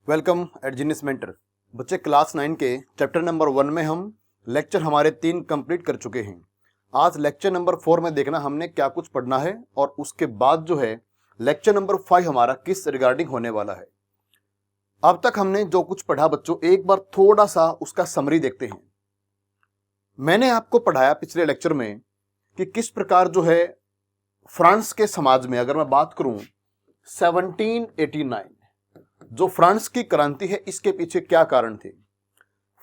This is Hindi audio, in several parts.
Welcome eight genius mentor. बच्चे क्लास 9 के चैप्टर नंबर 1 में हम लेक्चर हमारे 3 कंप्लीट कर चुके हैं। आज लेक्चर नंबर 4 में देखना हमने क्या कुछ पढ़ना है और उसके बाद जो है लेक्चर नंबर 5 हमारा किस रिगार्डिंग होने वाला है। अब तक हमने जो कुछ पढ़ा बच्चों, एक बार थोड़ा सा उसका समरी देखते हैं। मैंने आपको पढ़ाया पिछले लेक्चर में कि किस प्रकार जो है फ्रांस के समाज में, अगर मैं बात करूं 1789 जो फ्रांस की क्रांति है, इसके पीछे क्या कारण थे।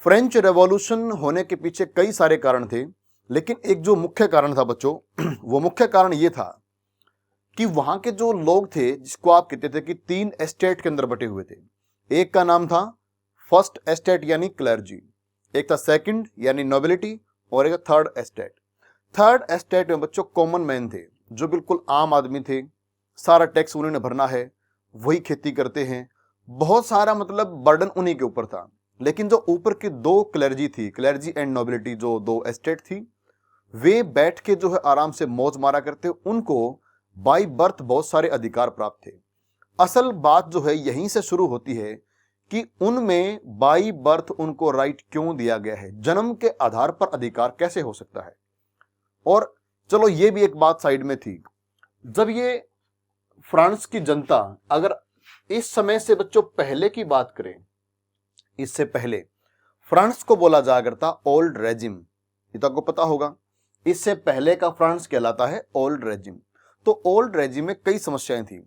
फ्रेंच रेवोल्यूशन होने के पीछे कई सारे कारण थे, लेकिन एक जो मुख्य कारण था बच्चों वो मुख्य कारण ये था कि वहां के जो लोग थे, जिसको आप कहते थे कि 3 एस्टेट के अंदर बटे हुए थे। एक का नाम था फर्स्ट एस्टेट यानी क्लर्जी, एक था सेकंड यानी नोबिलिटी, और एक थर्ड एस्टेट। थर्ड एस्टेट में बच्चों कॉमन मैन थे, जो बिल्कुल आम आदमी थे। सारा टैक्स उन्होंने भरना है, वही खेती करते हैं, बहुत सारा मतलब बर्डन उन्हीं के ऊपर था। लेकिन जो ऊपर की 2 क्लर्जी थी, क्लर्जी एंड नोबिलिटी, जो 2 एस्टेट थी, वे बैठ के जो है आराम से मौज मारा करते। उनको बाय बर्थ बहुत सारे अधिकार प्राप्त थे। असल बात जो है यहीं से शुरू होती है कि उनमें बाय बर्थ उनको राइट क्यों दिया गया है, जन्म के आधार पर अधिकार कैसे हो सकता है। और चलो ये भी एक बात साइड में थी, जब ये फ्रांस की जनता, अगर इस समय से बच्चों पहले की बात करें, इससे पहले फ्रांस को बोला जाया करता ओल्ड रेजिम, ये तो आपको पता होगा। इससे पहले का फ्रांस कहलाता है ओल्ड रेजिम। तो ओल्ड रेजिम में कई समस्याएं थी।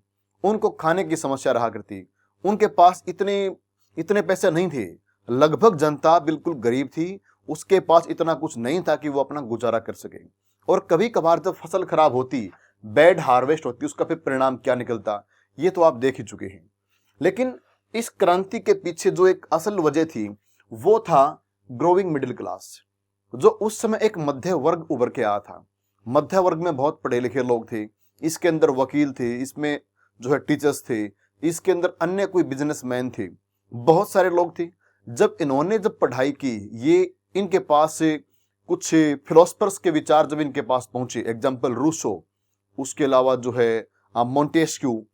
उनको खाने की समस्या रहा करती, उनके पास इतने पैसे नहीं थे, लगभग जनता बिल्कुल गरीब थी, उसके पास इतना कुछ नहीं था कि वो अपना गुजारा कर सके। और कभी कभार जब फसल खराब होती, बैड हार्वेस्ट होती, उसका फिर परिणाम क्या निकलता, ये तो आप देख ही चुके हैं। लेकिन इस क्रांति के पीछे जो एक असल वजह थी वो था ग्रोइंग मिडिल क्लास, जो उस समय एक मध्य वर्ग उभर के आया था। मध्य वर्ग में बहुत पढ़े लिखे लोग थे, इसके अंदर वकील थे, इसमें जो है टीचर्स थे, इसके अंदर अन्य कोई बिजनेसमैन थे, बहुत सारे लोग थे। जब इन्होंने पढ़ाई की, ये इनके पास से कुछ फिलोसफर्स के विचार जब इनके पास पहुंचे, एग्जाम्पल रूसो, उसके अलावा जो है मोंटेस्क्यू,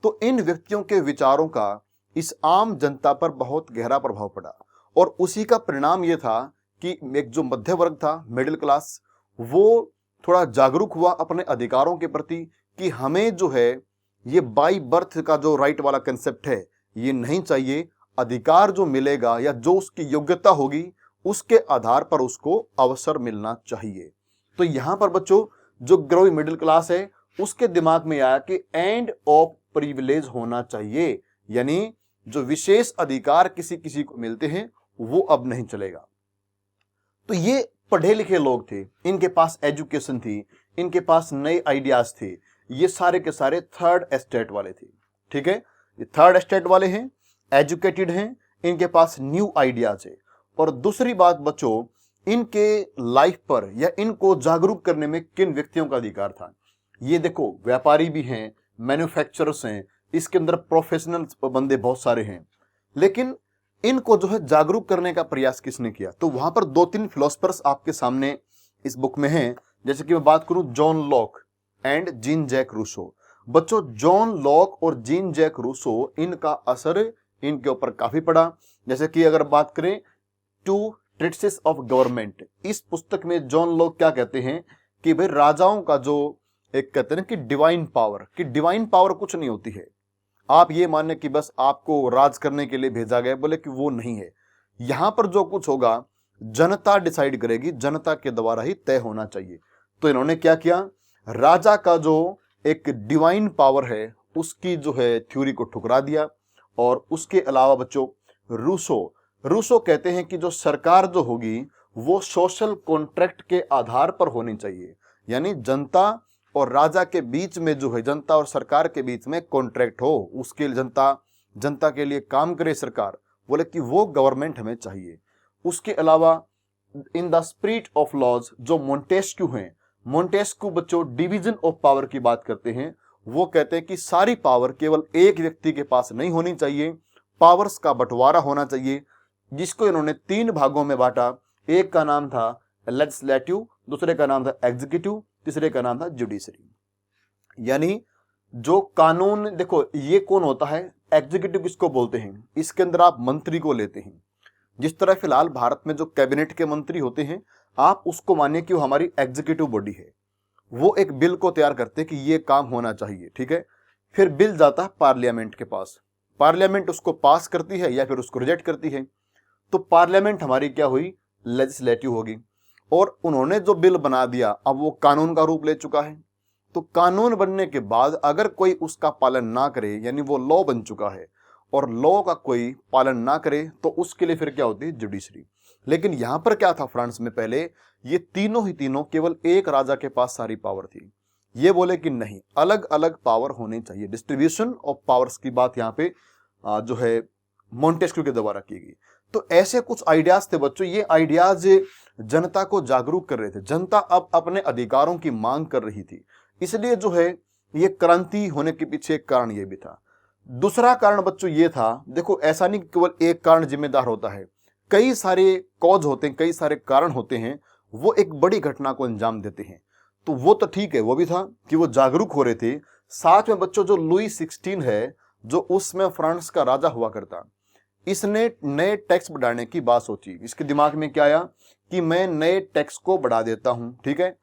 तो इन व्यक्तियों के विचारों का इस आम जनता पर बहुत गहरा प्रभाव पड़ा। और उसी का परिणाम यह था कि एक जो मध्य वर्ग था, मिडिल क्लास, वो थोड़ा जागरूक हुआ अपने अधिकारों के प्रति कि हमें जो है ये बाय बर्थ का जो राइट वाला कंसेप्ट है ये नहीं चाहिए। अधिकार जो मिलेगा या जो उसकी योग्यता होगी उसके आधार पर उसको अवसर मिलना चाहिए। तो यहां पर बच्चों जो ग्रोइंग मिडिल क्लास है उसके दिमाग में आया कि एंड ऑफ प्रिविलेज होना चाहिए, यानी जो विशेष अधिकार किसी किसी को मिलते हैं वो अब नहीं चलेगा। तो ये पढ़े लिखे लोग थे, इनके पास एजुकेशन थी, इनके पास नए आइडियाज थे, ये सारे के सारे थर्ड एस्टेट वाले थे। ठीक है, ये थर्ड एस्टेट वाले हैं, एजुकेटेड हैं, इनके पास न्यू आइडियाज है। और दूसरी बात बच्चों, इनके लाइफ पर या इनको जागरूक करने में किन व्यक्तियों का अधिकार था। ये देखो, व्यापारी भी हैं, मैन्युफैक्चरर्स हैं, इसके अंदर प्रोफेशनल बंदे बहुत सारे हैं, लेकिन इनको जो है जागरूक करने का प्रयास किसने किया। तो वहां पर 2-3 फिलोसफर्स आपके सामने इस बुक में हैं। जैसे कि मैं बात करूं John Locke and Jean Jacques Rousseau. बच्चों, जॉन लॉक और जीन जैक रूसो, इनका असर इनके ऊपर काफी पड़ा। जैसे कि अगर बात करें टू ट्रिट्सिस ऑफ गवर्नमेंट, इस पुस्तक में जॉन लॉक क्या कहते हैं कि भाई राजाओं का जो एक कहते हैं ना कि डिवाइन पावर कुछ नहीं होती है। आप ये माने कि बस आपको राज करने के लिए भेजा गया, बोले कि वो नहीं है। यहां पर जो कुछ होगा जनता डिसाइड करेगी, जनता के द्वारा ही तय होना चाहिए। तो इन्होंने क्या किया, राजा का जो एक डिवाइन पावर है उसकी जो है थ्योरी को ठुकरा दिया। और उसके अलावा बच्चों रूसो कहते हैं कि जो सरकार जो होगी वो सोशल कॉन्ट्रैक्ट के आधार पर होनी चाहिए, यानी जनता और राजा के बीच में जो है, जनता और सरकार के बीच में कॉन्ट्रैक्ट हो, उसके लिए जनता के लिए काम करे सरकार, बोले कि वो गवर्नमेंट हमें चाहिए। उसके अलावा in the spirit of laws जो मोंटेस्क्यू हैं, मोंटेस्क्यू बच्चों डिवीजन ऑफ पावर की बात करते हैं। वो कहते हैं कि सारी पावर केवल एक व्यक्ति के पास नहीं होनी चाहिए, पावर्स का बंटवारा होना चाहिए, जिसको इन्होंने 3 भागों में बांटा। एक का नाम था लेजिस्लेटिव, दूसरे का नाम था एग्जीक्यूटिव, तीसरे का नाम था जुडिशरी। यानी जो कानून, देखो ये कौन होता है, एग्जीक्यूटिव किसको बोलते हैं? इसके अंदर आप मंत्री को लेते हैं। जिस तरह फिलहाल भारत में जो कैबिनेट के मंत्री होते हैं, आप उसको मानिए कि वो हमारी एग्जीक्यूटिव बॉडी है। वो एक बिल को तैयार करते हैं कि ये काम होना चाहिए, ठीक है। फिर बिल जाता है पार्लियामेंट के पास, पार्लियामेंट उसको पास करती है या फिर उसको रिजेक्ट करती है। तो पार्लियामेंट हमारी क्या हुई? लेजिस्लेटिव होगी। और उन्होंने जो बिल बना दिया अब वो कानून का रूप ले चुका है। तो कानून बनने के बाद अगर कोई उसका पालन ना करे, यानी वो लॉ बन चुका है और लॉ का कोई पालन ना करे, तो उसके लिए फिर क्या होती है? जुडिशरी। लेकिन यहां पर क्या था फ्रांस में? पहले ये तीनों ही तीनों केवल एक राजा के पास सारी पावर थी। ये बोले कि नहीं, अलग अलग पावर होनी चाहिए। डिस्ट्रीब्यूशन ऑफ पावर्स की बात यहाँ पे जो है मोंटेस्क्यू के द्वारा की गई। तो ऐसे कुछ आइडियाज थे बच्चों। ये आइडियाज जनता को जागरूक कर रहे थे। जनता अब अपने अधिकारों की मांग कर रही थी, इसलिए जो है ये क्रांति होने के पीछे एक कारण ये भी था। दूसरा कारण बच्चों ये था, देखो ऐसा नहीं केवल एक कारण जिम्मेदार होता है, कई सारे कॉज होते हैं, कई सारे कारण होते हैं, वो एक बड़ी घटना को अंजाम देते हैं। तो वो तो ठीक है, वो भी था कि वो जागरूक हो रहे थे। साथ में बच्चों जो लुई 16 है, जो उसमें फ्रांस का राजा हुआ करता, इसने नए टैक्स बढ़ाने की बात सोची। इसके दिमाग में क्या आया कि मैं नए टैक्स को बढ़ा देता हूं, ठीक है।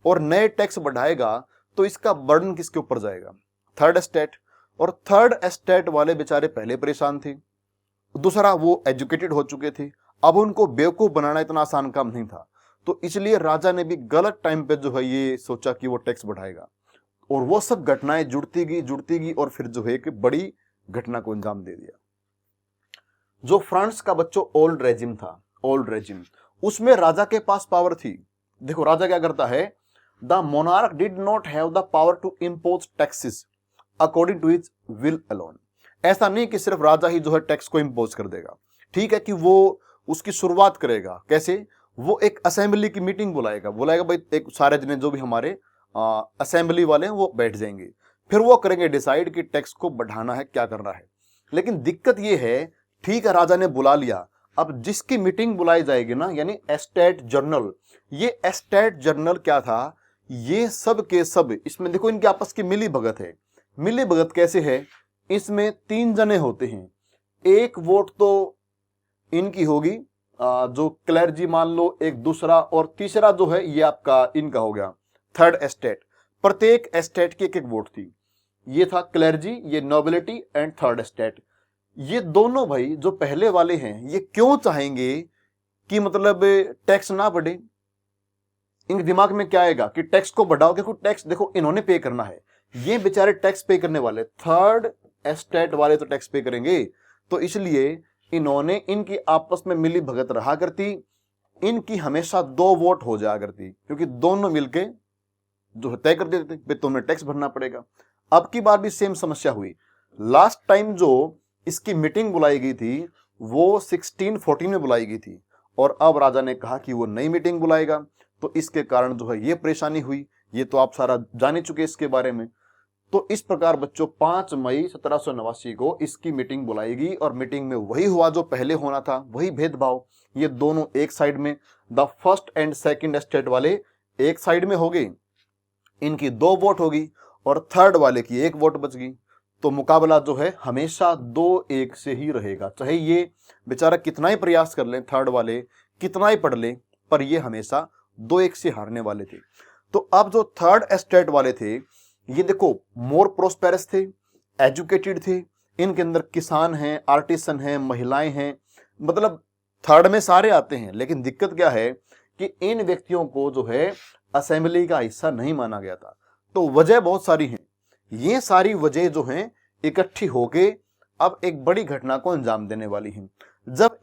और नए टैक्स बढ़ाएगा तो इसका बर्डन किसके ऊपर जाएगा? Third estate. और थर्ड एस्टेट वाले बेचारे पहले परेशान थे। दूसरा, वो एजुकेटेड हो चुके थे, अब उनको बेवकूफ बनाना इतना आसान काम नहीं था। तो इसलिए राजा ने भी गलत टाइम पे जो है ये सोचा कि वो टैक्स बढ़ाएगा। और वो सब घटनाएं जुड़ती गई और फिर जो है कि बड़ी घटना को अंजाम दे दिया। जो फ्रांस का बच्चों ओल्ड रेजिम था, ओल्ड रेजिम, उसमें राजा के पास पावर थी। देखो राजा क्या करता है? The monarch did not have the power to impose taxes according to his will alone. ऐसा नहीं कि सिर्फ राजा ही जो है टैक्स को इम्पोज कर देगा। ठीक है कि वो उसकी शुरुआत करेगा कैसे? वो एक असेंबली की मीटिंग बुलाएगा भाई एक सारे जने जो भी हमारे असेंबली वाले हैं वो बैठ जाएंगे, फिर वो करेंगे डिसाइड कि टैक्स को बढ़ाना है, क्या करना है। लेकिन दिक्कत ये है, ठीक है राजा ने बुला लिया, अब जिसकी मीटिंग बुलाई जाएगी ना, यानी एस्टेट जर्नल, ये एस्टेट जर्नल क्या था? ये सब के सब, इसमें देखो इनके आपस की मिली भगत है। मिली भगत कैसे है? इसमें 3 जने होते हैं, एक वोट तो इनकी होगी, जो क्लर्जी मान लो, एक दूसरा, और तीसरा जो है ये आपका इनका हो गया थर्ड एस्टेट। प्रत्येक एस्टेट की एक एक वोट थी। ये था क्लर्जी, ये नोबिलिटी एंड थर्ड एस्टेट। ये दोनों भाई जो पहले वाले हैं, ये क्यों चाहेंगे कि मतलब टैक्स ना बढ़े? इनके दिमाग में क्या आएगा कि टैक्स को बढ़ाओ, क्योंकि टैक्स देखो इन्होंने पे करना है, ये बेचारे टैक्स पे करने वाले, थर्ड एस्टेट वाले तो टैक्स पे करेंगे। तो इसलिए इन्होंने, इनकी आपस में मिली भगत रहा करती, इनकी हमेशा 2 वोट हो जाया करती, क्योंकि दोनों मिलके जो तय कर देते थे तुम्हें टैक्स भरना पड़ेगा। अब की बार भी सेम समस्या हुई। लास्ट टाइम जो इसकी मीटिंग बुलाई गई थी वो 1614 में बुलाई गई थी, और अब राजा ने कहा कि वो नई मीटिंग बुलाएगा। तो इसके कारण जो है ये परेशानी हुई, ये तो आप सारा जान ही चुके इसके बारे में। तो इस प्रकार बच्चों 5 मई 1789 को इसकी मीटिंग बुलाएगी, और मीटिंग में वही हुआ जो पहले होना था, वही भेदभाव। ये दोनों एक साइड में, the first and second estate वाले एक साइड में हो गए, इनकी 2 वोट होगी, और थर्ड वाले की 1 वोट बच गई। तो मुकाबला जो है हमेशा 2-1 से ही रहेगा, चाहे ये बेचारा कितना ही प्रयास कर ले, थर्ड वाले कितना ही पढ़ ले, पर ये हमेशा 2-1 से हारने वाले थे। तो अब जो थर्ड एस्टेट वाले थे, ये देखो मोर प्रोस्पेरस थे, एजुकेटेड थे, इनके अंदर किसान हैं, आर्टिसन हैं, महिलाएं हैं, मतलब थर्ड में सारे आते हैं। लेकिन दिक्कत क्या है कि इन व्यक्तियों को जो है असेंबली का हिस्सा नहीं माना गया था। तो वजह बहुत सारी हैं, ये सारी वजह जो हैं इकट्ठी होके अब एक बड़ी घटना को अंजाम देने वाली हैं। जब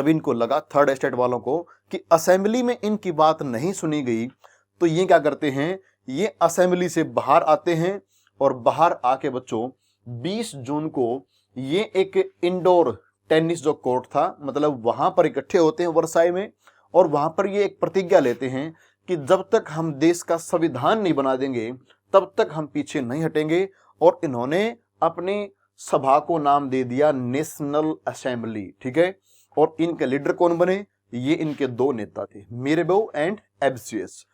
इनको लगा थर्ड एस्टेट वालों को कि असेंबली में इनकी बात नहीं सुनी गई, तो ये क्या करते हैं, ये असेंबली से बाहर आते हैं, और बाहर आके बच्चों 20 जून को ये एक इंडोर टेनिस जो कोर्ट था, मतलब वहां पर इकट्ठे होते हैं वर्साई में, और वहां पर ये एक प्रतिज्ञा लेते हैं कि जब तक हम देश का संविधान नहीं बना देंगे तब तक हम पीछे नहीं हटेंगे। और इन्होंने अपनी सभा को नाम दे दिया नेशनल असेंबली, ठीक है। और इनके लीडर कौन बने? ये इनके 2 नेता थे, मिरेबेउ एंड एब्सियस।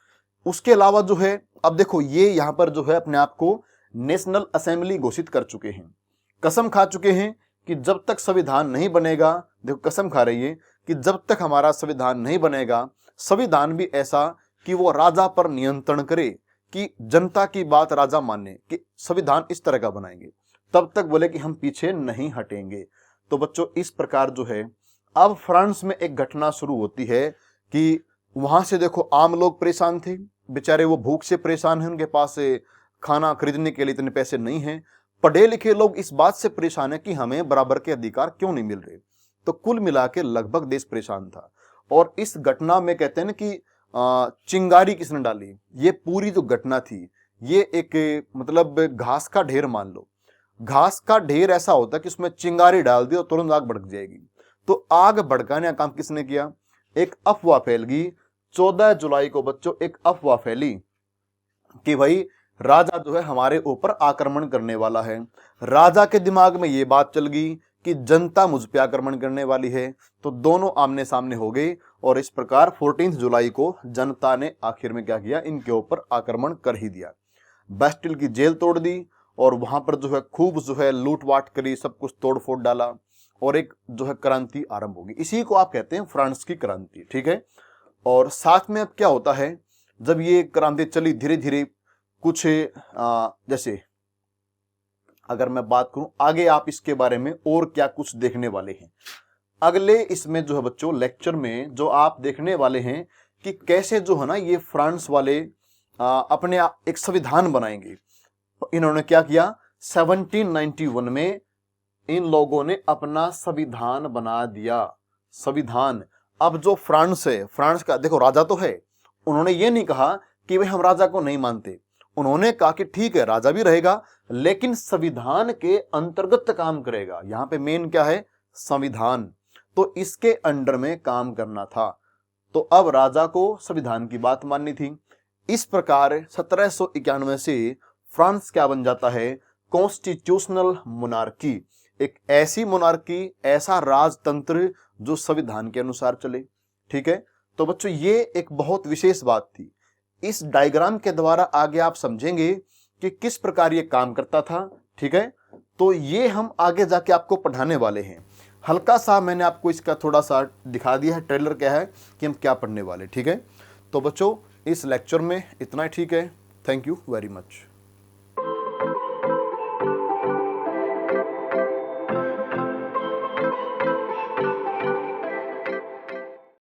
उसके अलावा जो है, अब देखो ये यहां पर जो है अपने आप को नेशनल असेंबली घोषित कर चुके हैं, कसम खा चुके हैं कि जब तक संविधान नहीं बनेगा, देखो कसम खा रही है कि जब तक हमारा संविधान नहीं बनेगा, संविधान भी ऐसा कि वो राजा पर नियंत्रण करे, कि जनता की बात राजा माने, कि संविधान इस तरह का बनाएंगे, तब तक बोले कि हम पीछे नहीं हटेंगे। तो बच्चों इस प्रकार जो है अब फ्रांस में एक घटना शुरू होती है कि वहां से देखो आम लोग परेशान थे, बेचारे वो भूख से परेशान हैं, उनके पास खाना खरीदने के लिए इतने पैसे नहीं हैं। पढ़े लिखे लोग इस बात से परेशान है कि हमें बराबर के अधिकार क्यों नहीं मिल रहे। तो कुल मिला के लगभग देश परेशान था। और इस घटना में कहते हैं ना कि चिंगारी किसने डाली, ये पूरी जो घटना थी ये एक मतलब घास का ढेर मान लो, घास का ढेर ऐसा होता है कि उसमें चिंगारी डाल दी और तुरंत आग भड़क जाएगी। तो आग भड़काने का काम किसने किया, एक अफवाह फैल गई 14 जुलाई को बच्चों, एक अफवाह फैली कि भाई राजा जो है हमारे ऊपर आक्रमण करने वाला है। राजा के दिमाग में ये बात चल गई कि जनता मुझ पे आक्रमण करने वाली है। तो दोनों आमने सामने हो गए और इस प्रकार 14 जुलाई को जनता ने आखिर में क्या किया, इनके ऊपर आक्रमण कर ही दिया। बेस्टिल की जेल तोड़ दी और वहां पर जो है खूब जो है लूटवाट करी, सब कुछ तोड़ फोड़ डाला और एक जो है क्रांति आरंभ होगी। इसी को आप कहते हैं फ्रांस की क्रांति, ठीक है। और साथ में अब क्या होता है, जब ये क्रांति चली धीरे धीरे कुछ जैसे अगर मैं बात करूं आगे, आप इसके बारे में और क्या कुछ देखने वाले हैं अगले इसमें जो है बच्चों लेक्चर में, जो आप देखने वाले हैं कि कैसे जो है ना ये फ्रांस वाले अपने एक संविधान बनाएंगे। इन्होंने क्या किया, 1791 में इन लोगों ने अपना संविधान बना दिया। संविधान, अब जो फ्रांस है, फ्रांस का देखो राजा तो है, उन्होंने ये नहीं कहा कि भाई हम राजा को नहीं मानते, उन्होंने कहा कि ठीक है राजा भी रहेगा लेकिन संविधान के अंतर्गत काम करेगा। यहां पे मेन क्या है, संविधान, तो इसके अंडर में काम करना था। तो अब राजा को संविधान की बात माननी थी। इस प्रकार 1791 से फ्रांस क्या बन जाता है, कॉन्स्टिट्यूशनल मोनार्की, एक ऐसी मोनार्की, ऐसा राजतंत्र जो संविधान के अनुसार चले, ठीक है। तो बच्चों ये एक बहुत विशेष बात थी। इस डायग्राम के द्वारा आगे आप समझेंगे कि किस प्रकार ये काम करता था, ठीक है। तो ये हम आगे जाके आपको पढ़ाने वाले हैं। हल्का सा मैंने आपको इसका थोड़ा सा दिखा दिया है, ट्रेलर क्या है कि हम क्या पढ़ने वाले, ठीक है। तो बच्चों इस लेक्चर में इतना ही, ठीक है। Thank you very much.